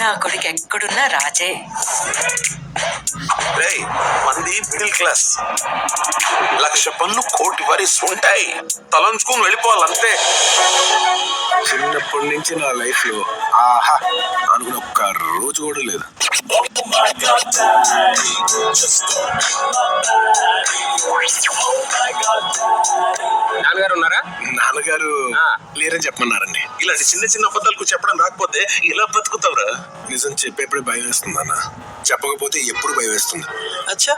నా కొడుకు ఎక్కడున్నా రాజే. మంది మిడిల్ క్లాస్, 1,00,000 పనులు, కోటి వరీస్ ఉంటాయి, తలంచుకుని వెళ్ళిపోవాలంతే. చిన్నప్పటి నుంచి నా లైఫ్ లో ఆహా అనుకున్న ఒక్క రోజు కూడా లేదు. నాన్నగారు ఉన్నారా? నాన్నగారు లేరని చెప్పమన్నారండి. ఇలాంటి చిన్న చిన్న అబద్ధాలకు చెప్పడం రాకపోతే ఇలా బతుకుతావురా? నిజం చెప్పేప్పుడు భయం వేస్తుంది అన్న, చెప్పకపోతే ఎప్పుడు భయం వేస్తుంది. అచ్చా,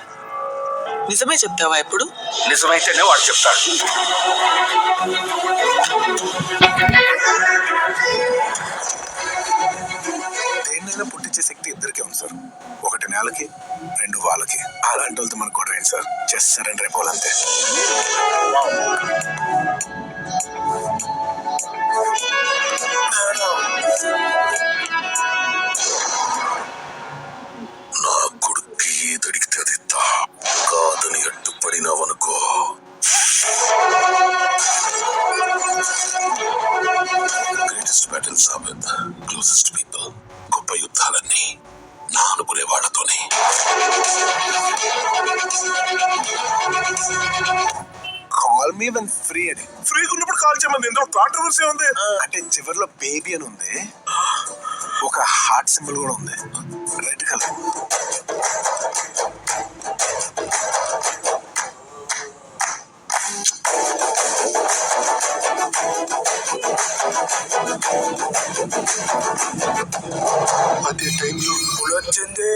నిజమే చెప్తావా? ఎప్పుడు నిజమైతేనే వాడు చెప్తాడు. దేన్నైనా పుట్టించే శక్తి ఇద్దరికే ఉంది సార్. ఒకటి నేలకి, 2 వాళ్ళకి. అలాంటి వాళ్ళతో మనకు కూడా ఏంటి సార్, జస్ట్ సరెండర్ అయిపోవాలంతే. నా కొడుకు ఏదడిగితే అది కాదని అడ్డుపడినావనుకో, greatest battles are with closest people. గొప్ప యుద్ధాలన్నీ నా అనుకునే వాళ్ళతోనే. కాల్ మీ వెన్ ఫ్రీ అని. ఫ్రీగా ఉన్నప్పుడు కాల్ చేయమంది, ఎందులో కాంట్రవర్సీ ఉంది. అంటే చివరిలో బేబీ అని ఉంది, ఒక హార్ట్ సింబల్ కూడా ఉంది, రెడ్ కలర్. అదే టైంలో పులి వచ్చింది,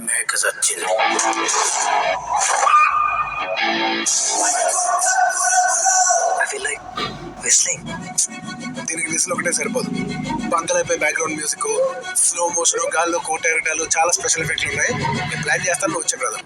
మేక చచ్చింది. దీనికి విసులు ఒకటే సరిపోదు, పంతలైపోయి బ్యాక్గ్రౌండ్ మ్యూజిక్, స్లో మోషన్, గాల్లో కోటెరటాలు, చాలా స్పెషల్ ఎఫెక్ట్లు ఉన్నాయి. నేను ప్లాన్ చేస్తాను, నువ్వు వచ్చే బ్రదర్.